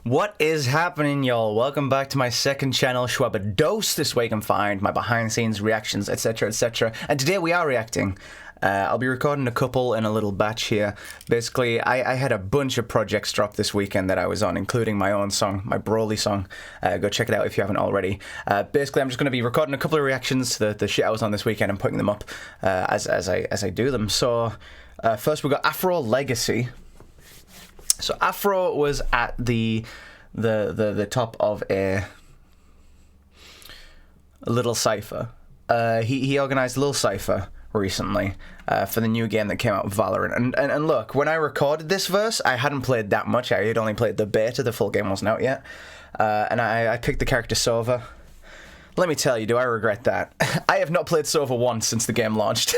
What is happening, y'all? Welcome back to my second channel, Schwabba Dose. This way you can find my behind-the-scenes reactions, etc, etc. And today we are reacting. I'll be recording a couple in a little batch here. Basically, I had a bunch of projects drop this weekend that I was on, including my own song, my Broly song. Go check it out if you haven't already. Basically, I'm just going to be recording a couple of reactions to the shit I was on this weekend and putting them up as I do them. So, first we got AfroLegacy. So Afro was at the top of a little Cypher. He organized a little Cypher recently for the new game that came out, Valorant. And look, when I recorded this verse, I hadn't played that much. I had only played the beta. The full game wasn't out yet. And I picked the character Sova. Let me tell you, do I regret that? I have not played Sova once since the game launched.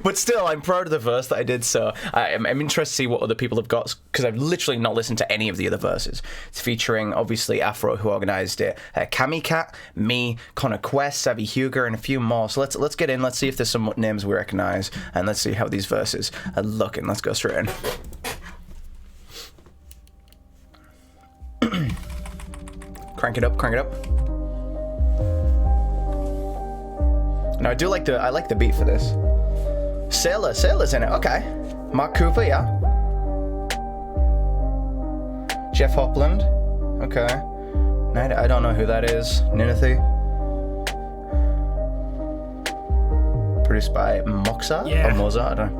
But still, I'm proud of the verse that I did, so I'm interested to see what other people have got, because I've literally not listened to any of the other verses. It's featuring, obviously, Afro, who organised it, Cat, me, Connor Quest, Savvy Huger, and a few more. So let's get in, let's see if there's some names we recognise, and let's see how these verses are looking. Let's go straight in. Crank it up, crank it up. No, I like the beat for this. Sailor's in it, okay. Mark Cooper, yeah. Jeff Hopland, okay. I don't know who that is. Ninothy. Produced by Moxa, yeah. Or Mozart, I don't know.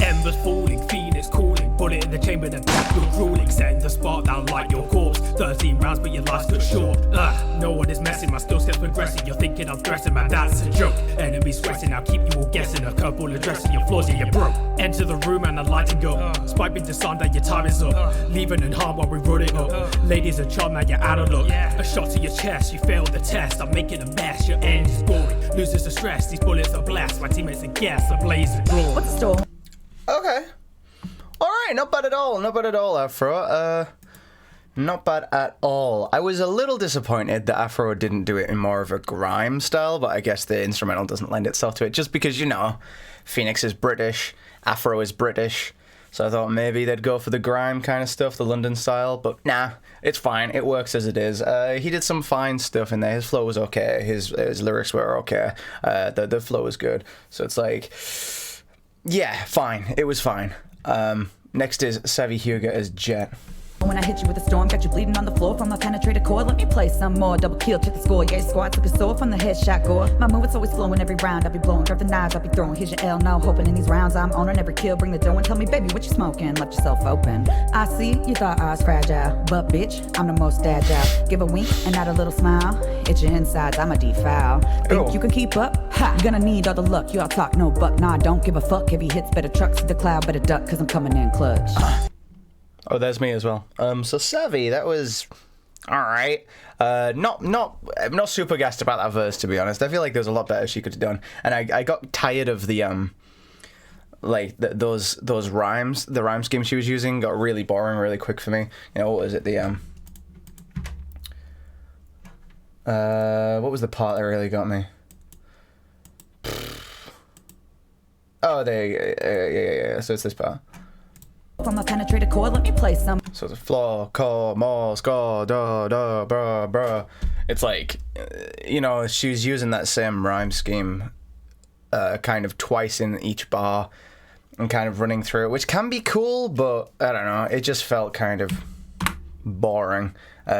Embers falling, Phoenix calling, bullet in the chamber, then tap your drooling, setting the spark down like your corpse. 13 rounds, but your life's cut short. No one is messing, my skill set's progressing. You're thinking I'm stressing, man, that's a joke. Enemies sweating, I'll keep you all guessing. A curveball addressing your flaws, yeah, you're broke. Enter the room and the lighting up. Spike into sun, that your time is up. Leaving and harm while we run it up. Ladies and charm, now you're out of luck. A shot to your chest, you failed the test. I'm making a mess, your end is boring. Loses the stress, these bullets are blessed. My teammates are gas, a blaze of draw. What's the story? Okay. Alright, not bad at all. Not bad at all, Afro. Not bad at all. I was a little disappointed that Afro didn't do it in more of a grime style, but I guess the instrumental doesn't lend itself to it, just because, you know, Phoenix is British, Afro is British, so I thought maybe they'd go for the grime kind of stuff, the London style, but nah, it's fine. It works as it is. He did some fine stuff in there. His flow was okay. His lyrics were okay. The flow was good. So it's like, yeah, fine. It was fine. Next is Savvy Huger as Jet. When I hit you with a storm, got you bleeding on the floor from the penetrated core. Let me play some more, double kill, check the score. Yeah, squad took a sword from the headshot gore. My movement's always flowing every round. I be blowing, grab the knives, I be throwing. Here's your L, no hoping in these rounds. I'm owning every kill, bring the dough and tell me, baby, what you smoking? Left yourself open. I see, you thought I was fragile, but bitch, I'm the most agile. Give a wink and not a little smile. It's your insides, I'm a defile. Think you can keep up? Ha! You're gonna need all the luck. You all talk, no buck. Nah, don't give a fuck. Heavy hits, better trucks, the cloud, better duck, cause I'm coming in clutch. Oh, there's me as well. So Savvy, that was alright. I'm not super gassed about that verse, to be honest. I feel like there's a lot better she could have done. And I got tired of the those rhymes. The rhyme scheme she was using got really boring really quick for me. You know, what was it? What was the part that really got me? Oh, yeah. So it's this part. From the penetrated core, let me play some. So it's a floor, call, more, score, da, bruh. It's like, you know, she was using that same rhyme scheme kind of twice in each bar and kind of running through it, which can be cool, but I don't know, it just felt kind of boring.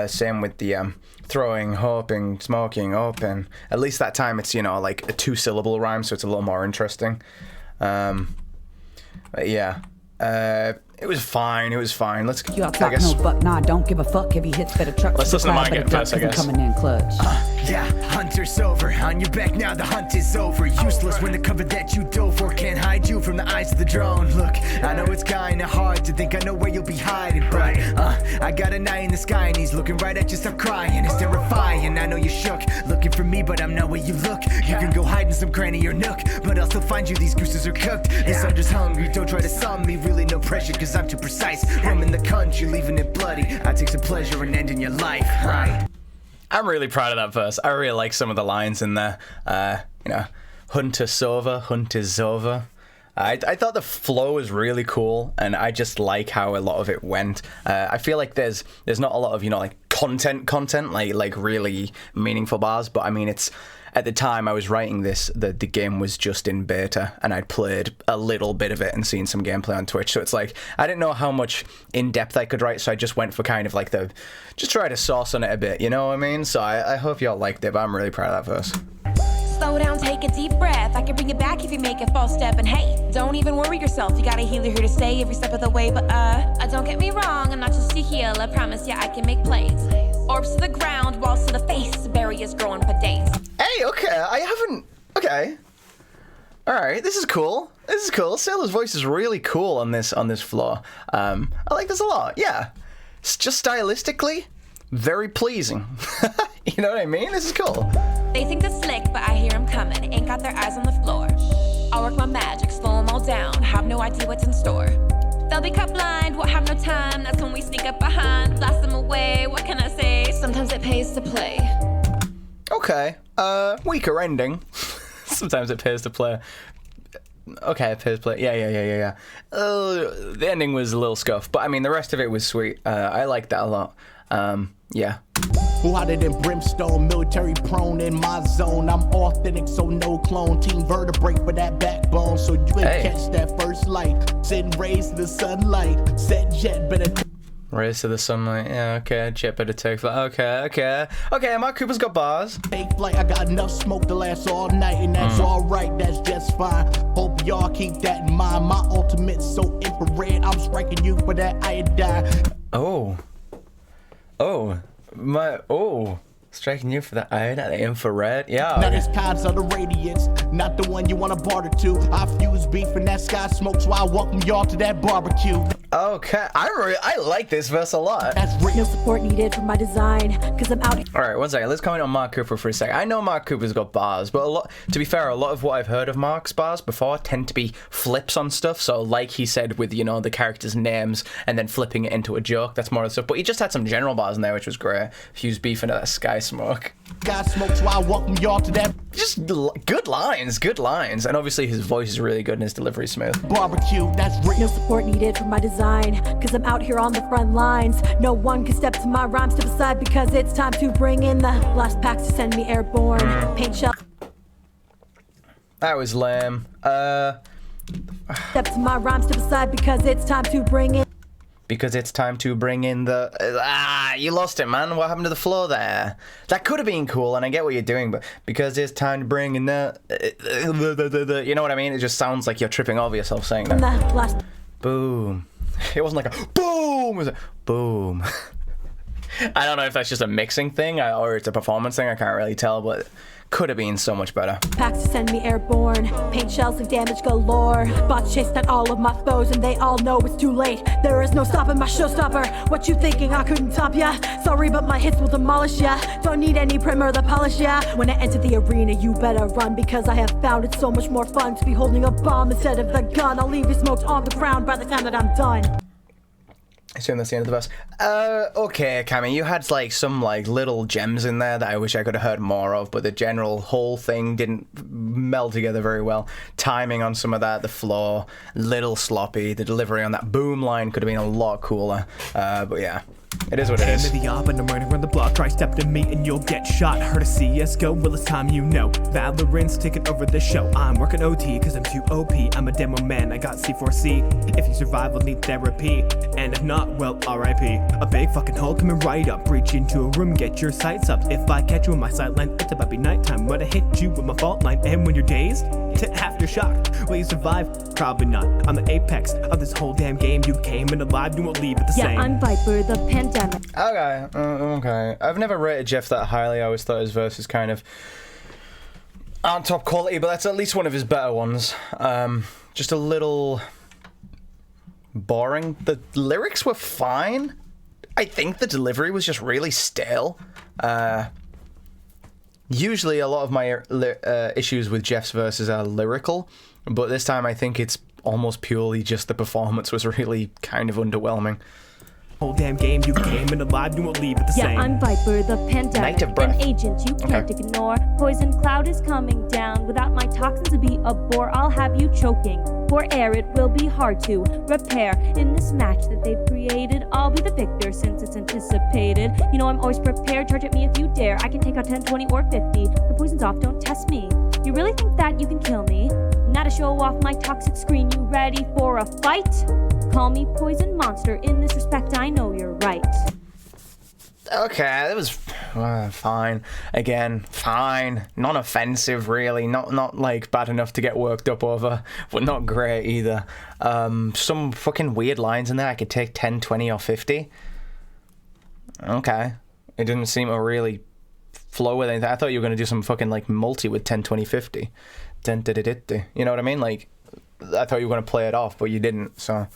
Same with the throwing, hoping, smoking, open. At least that time it's, you know, like a 2-syllable rhyme, so it's a little more interesting. But yeah. It was fine. Let's. You all talk, no buck, nah, don't give a fuck. Heavy hits, better trucks. Let's listen to mine again first, I guess. Coming in clutch. Yeah, hunter's over. On your back now, the hunt is over. Useless when the cover that you dove for can't hide you from the eyes of the drone. Look, I know it's kinda hard to think I know where you'll be hiding, but I got an eye in the sky and he's looking right at you, stop crying. It's terrifying. I know you shook, looking for me, but I'm not where you look. You can go hide in some cranny or nook, but I'll still find you. These gooses are cooked. This hunter's hungry. Don't try to sum me. Really, no pressure, cause I'm too precise. Roaming the country, leaving it bloody. I take some pleasure in ending your life, right? I'm really proud of that verse. I really like some of the lines in there. You know, Hunter Sova, Hunter Zova. I thought the flow was really cool, and I just like how a lot of it went. I feel like there's not a lot of, you know, like content like really meaningful bars, but I mean, it's at the time I was writing this, the game was just in beta, and I'd played a little bit of it and seen some gameplay on Twitch, so it's like I didn't know how much in depth I could write, so I just went for kind of like just try to sauce on it a bit, you know what I mean? So I hope y'all liked it, but I'm really proud of that verse. Slow down, take a deep breath. I can bring it back if you make a false step. And hey, don't even worry yourself. You got a healer here to stay every step of the way. But don't get me wrong, I'm not just a healer. I promise you I can make plays. Orbs to the ground, walls to the face. Barriers growing for days. Hey, okay. Alright, this is cool. Sailor's voice is really cool on this floor. I like this a lot, yeah. It's just stylistically very pleasing. You know what I mean? This is cool. They think they're slick, but I hear them coming. Ain't got their eyes on the floor. I'll work my magic, slow them all down. Have no idea what's in store. They'll be cut blind, won't have no time. That's when we sneak up behind, blast them away. What can I say? Sometimes it pays to play. Okay. Weaker ending. Sometimes it pays to play. Okay, it pays to play. Yeah. The ending was a little scuffed, but I mean, the rest of it was sweet. I liked that a lot. Yeah. Hotter than brimstone, military prone in my zone. I'm authentic, so no clone. Team vertebrae for that backbone, so you can catch that first light. Sitting raised to the sunlight. Set jet, better. Raise to the sunlight. Yeah, okay. Jet better take flight. Okay. Mark Cooper's got bars. Take flight. I got enough smoke to last all night, and that's alright. That's just fine. Hope y'all keep that in mind. My ultimate's so infrared. I'm striking you for that iodine. Striking you for the iodine, the infrared. Yeah. Now there's kinds of the radiance, not the one you wanna barter to. I fuse beef and that sky smoke, so I welcome y'all to that barbecue. Okay, I like this verse a lot. That's real. No support needed for my design, cause I'm out. Alright, one second, let's comment on Mark Cooper for a second. I know Mark Cooper's got bars, but to be fair, a lot of what I've heard of Mark's bars before tend to be flips on stuff, so like he said with, you know, the characters' names and then flipping it into a joke, that's more of the stuff, but he just had some general bars in there, which was great. Fuse beef into that sky smoke. Sky smoke, so I welcome y'all to that. Just good lines, and obviously his voice is really good and his delivery is smooth. Barbecue, that's real. No support needed for my design, cause I'm out here on the front lines. No one can step to my rhymes to the side, because it's time to bring in the last packs to send me airborne. Paint shell. That was lame. Step to my rhymes to the side, because it's time to bring in. Because it's time to bring in the... you lost it, man. What happened to the flow there? That could have been cool, and I get what you're doing, but because it's time to bring in the... You know what I mean? It just sounds like you're tripping over yourself saying that. Last. Boom. It wasn't like a boom. It was a boom. I don't know if that's just a mixing thing or it's a performance thing. I can't really tell, but could have been so much better. Packs to send me airborne. Paint shells like damage galore. Bots chased down all of my foes, and they all know it's too late. There is no stopping my showstopper. What you thinking I couldn't top ya? Sorry, but my hits will demolish ya. Don't need any primer to polish ya. When I enter the arena, you better run, because I have found it so much more fun to be holding a bomb instead of the gun. I'll leave you smoked on the ground by the time that I'm done. I assume that's the end of the verse. Okay, Cammy, you had like some like little gems in there that I wish I could have heard more of, but the general whole thing didn't meld together very well. Timing on some of that, the flow, little sloppy. The delivery on that boom line could have been a lot cooler. But yeah. It is what it is. Hand me the op and I'm running around the block. Try stepping me and you'll get shot. Heard of CSGO? Well, it's time you know. Valorant's taking over the show. I'm working OT cause I'm too OP. I'm a demo man, I got C4C. If you survive, I'll need therapy. And if not, well, RIP. A big fucking hole coming right up. Breach into a room, get your sights up. If I catch you in my sight line, it's about to be nighttime. When I hit you with my fault line. And when you're dazed, half you're shocked. Will you survive? Probably not. I'm the apex of this whole damn game. You came in alive, you won't leave it the same. Yeah, I'm Viper, the pandemic. Okay. I've never rated Jeff that highly. I always thought his verses kind of aren't top quality, but that's at least one of his better ones. Just a little boring. The lyrics were fine. I think the delivery was just really stale. Usually a lot of my issues with Jeff's verses are lyrical, but this time I think it's almost purely just the performance was really kind of underwhelming. Whole damn game you came in alive, you won't leave it the Yeah, same. I'm Viper, the pandemic, Night of breath. an agent you can't ignore. Poison cloud is coming down. Without my toxins to be a bore, I'll have you choking. For air, it will be hard to repair. In this match that they've created, I'll be the victor since it's anticipated. You know I'm always prepared, charge at me if you dare. I can take out 10, 20, or 50. The poison's off, don't test me. You really think that you can kill me? Not to show off my toxic screen, you ready for a fight? Call me Poison Monster, in this respect I know you're right. Okay, that was fine. Again, fine. Non-offensive, really. Not like bad enough to get worked up over, but not great either. Some fucking weird lines in there. I could take 10, 20, or 50. Okay. It didn't seem to really flow with anything. I thought you were going to do some fucking like multi with 10, 20, 50. 10, you know what I mean? Like, I thought you were going to play it off, but you didn't, so...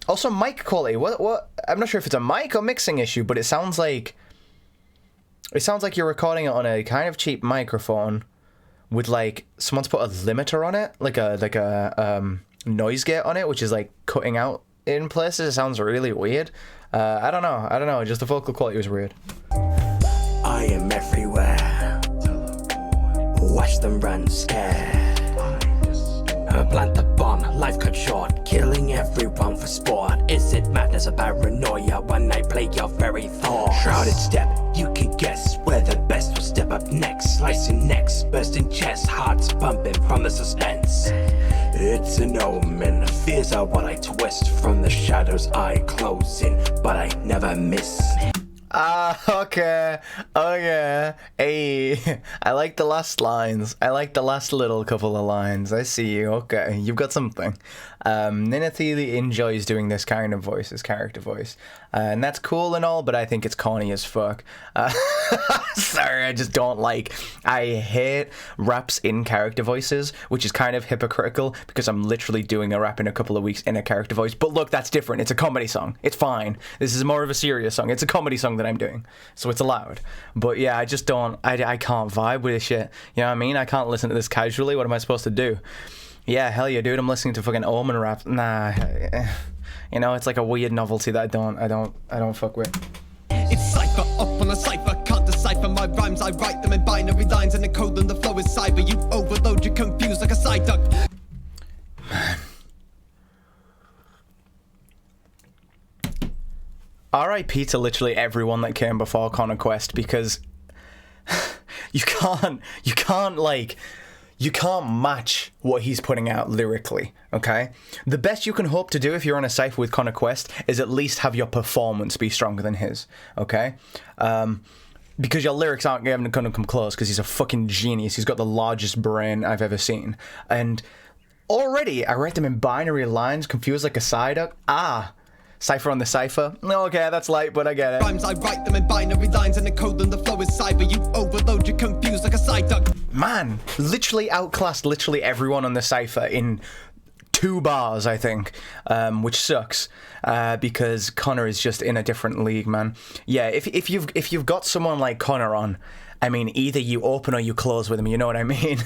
also mic quality. What I'm not sure if it's a mic or mixing issue, but it sounds like you're recording it on a kind of cheap microphone with like someone's put a limiter on it, like a noise gate on it, which is like cutting out in places. It sounds really weird. I don't know, just the vocal quality was weird. I am everywhere. Watch them run scared. Plant the bomb, life cut short, killing everyone for sport. Is it madness or paranoia when I play your very thought? Shrouded step, you can guess where the best will step up next. Slicing necks, bursting chests, hearts pumping from the suspense. It's an omen, fears are what I twist. From the shadows I close in, but I never miss. Okay. Hey, I like the last lines. I like the last little couple of lines. I see you. Okay, you've got something. Ninathili enjoys doing this kind of voice, this character voice. And that's cool and all, but I think it's corny as fuck. Sorry, I just don't like... I hate raps in character voices, which is kind of hypocritical, because I'm literally doing a rap in a couple of weeks in a character voice. But look, that's different. It's a comedy song. It's fine. This is more of a serious song. It's a comedy song that I'm doing, so it's allowed. But yeah, I just don't... I can't vibe with this shit. You know what I mean? I can't listen to this casually. What am I supposed to do? Yeah, hell yeah, dude. I'm listening to fucking Omen rap. Nah, you know, it's like a weird novelty that I don't fuck with. It's Cypher, up on a Cypher, can't decipher my rhymes. I write them in binary lines and encode them, the flow is cyber. You overload, you're confused like a side duck. Man. R.I.P. to literally everyone that came before Connor Quest, because you can't match what he's putting out lyrically, okay? The best you can hope to do if you're on a cypher with Connor Quest is at least have your performance be stronger than his, okay? Because your lyrics aren't going to come close, because he's a fucking genius. He's got the largest brain I've ever seen. And already, I write them in binary lines, confused like a side duck. Cypher on the Cypher. Okay, that's light, but I get it. Rhymes, I write them in binary lines and encode them, the flow is cyber. You overload, you're confused like a side duck. Man, literally outclassed literally everyone on the Cypher in 2 bars, I think, which sucks, because Connor is just in a different league, man. Yeah, if you've got someone like Connor on, I mean, either you open or you close with him, you know what I mean?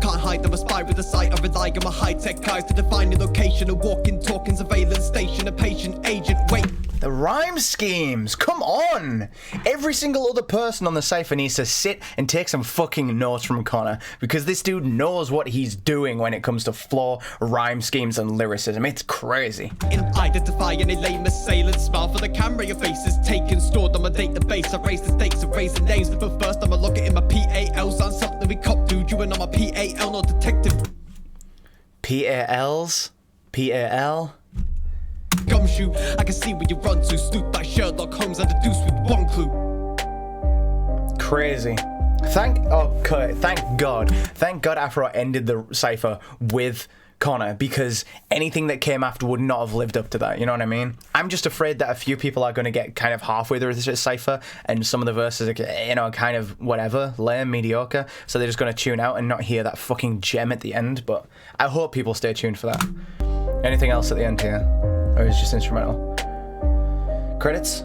Can't hide them, aspire with the sight. I rely on my high-tech eyes to define your location. A walking, talking surveillance station, a patient agent. Wait. The rhyme schemes, come on! Every single other person on the Cypher needs to sit and take some fucking notes from Connor, because this dude knows what he's doing when it comes to flow, rhyme schemes, and lyricism. It's crazy. Identify any lame assailant. Smile for the camera, your face is taken, stored on my database. I raise the stakes, erase the names, but first I'ma log it in my PALs. On something we cop, dude. You and I'm a PAL, not detective. PALs? PAL? Gumshoe, I can see where you run to. Snoop like Sherlock Holmes and the deuce with one clue. Crazy. Thank God Afro ended the Cypher with Connor, because anything that came after would not have lived up to that, you know what I mean? I'm just afraid that a few people are going to get kind of halfway through this Cypher, and some of the verses are, you know, kind of whatever, lame, mediocre, so they're just going to tune out and not hear that fucking gem at the end. But I hope people stay tuned for that. Anything else at the end here? Or is it just instrumental? Credits?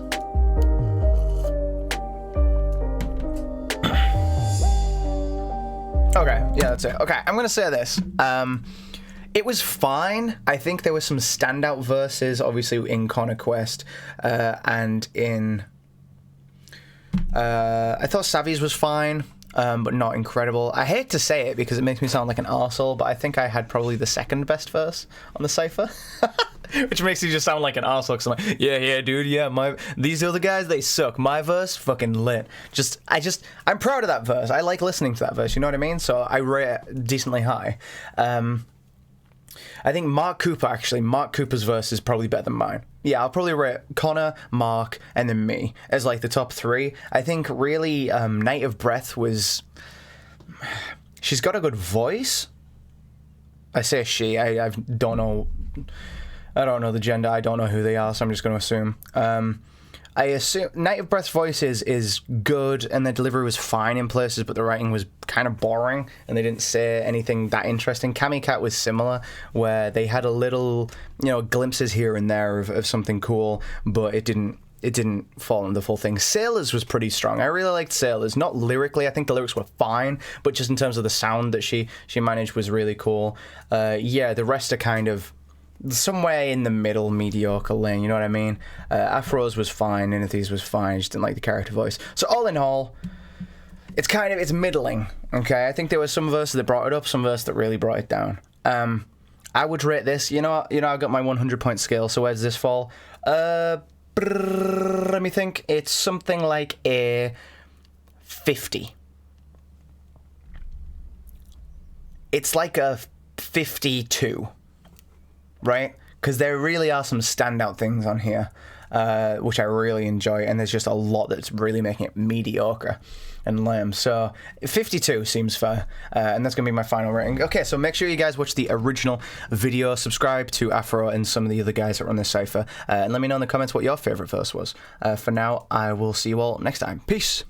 Okay, yeah, that's it. Okay, I'm gonna say this. It was fine. I think there were some standout verses, obviously in Conquest, and in. I thought Savvy's was fine, but not incredible. I hate to say it because it makes me sound like an arsehole, but I think I had probably the second best verse on the Cypher. Which makes you just sound like an arsehole, because I'm like, yeah, dude, yeah, these other guys, they suck. My verse, fucking lit. I'm proud of that verse. I like listening to that verse, you know what I mean? So I rate it decently high. I think Mark Cooper's verse is probably better than mine. Yeah, I'll probably rate Connor, Mark, and then me as like the top three. I think really Night of Breath was... She's got a good voice. I say she, I don't know... I don't know the gender, I don't know who they are, so I'm just going to assume. I assume Night of Breath's voice is good, and the delivery was fine in places, but the writing was kind of boring, and they didn't say anything that interesting. Cammy Cat was similar, where they had a little, glimpses here and there of something cool, but it didn't fall in the full thing. Sailors was pretty strong. I really liked Sailors. Not lyrically, I think the lyrics were fine, but just in terms of the sound that she managed was really cool. Yeah, the rest are kind of somewhere in the middle, mediocre lane, you know what I mean? Afro's was fine, Inithy's was fine, I just didn't like the character voice. So all in all, it's middling, okay? I think there were some verses that brought it up, some verses that really brought it down. I would rate this, I've got my 100-point scale, so where does this fall? Let me think. It's something like a 50. It's like a 52. Right? Because there really are some standout things on here, which I really enjoy, and there's just a lot that's really making it mediocre and lame. So 52 seems fair, and that's going to be my final rating. Okay, so make sure you guys watch the original video, subscribe to Afro and some of the other guys that run this Cypher, and let me know in the comments what your favourite verse was. For now, I will see you all next time. Peace!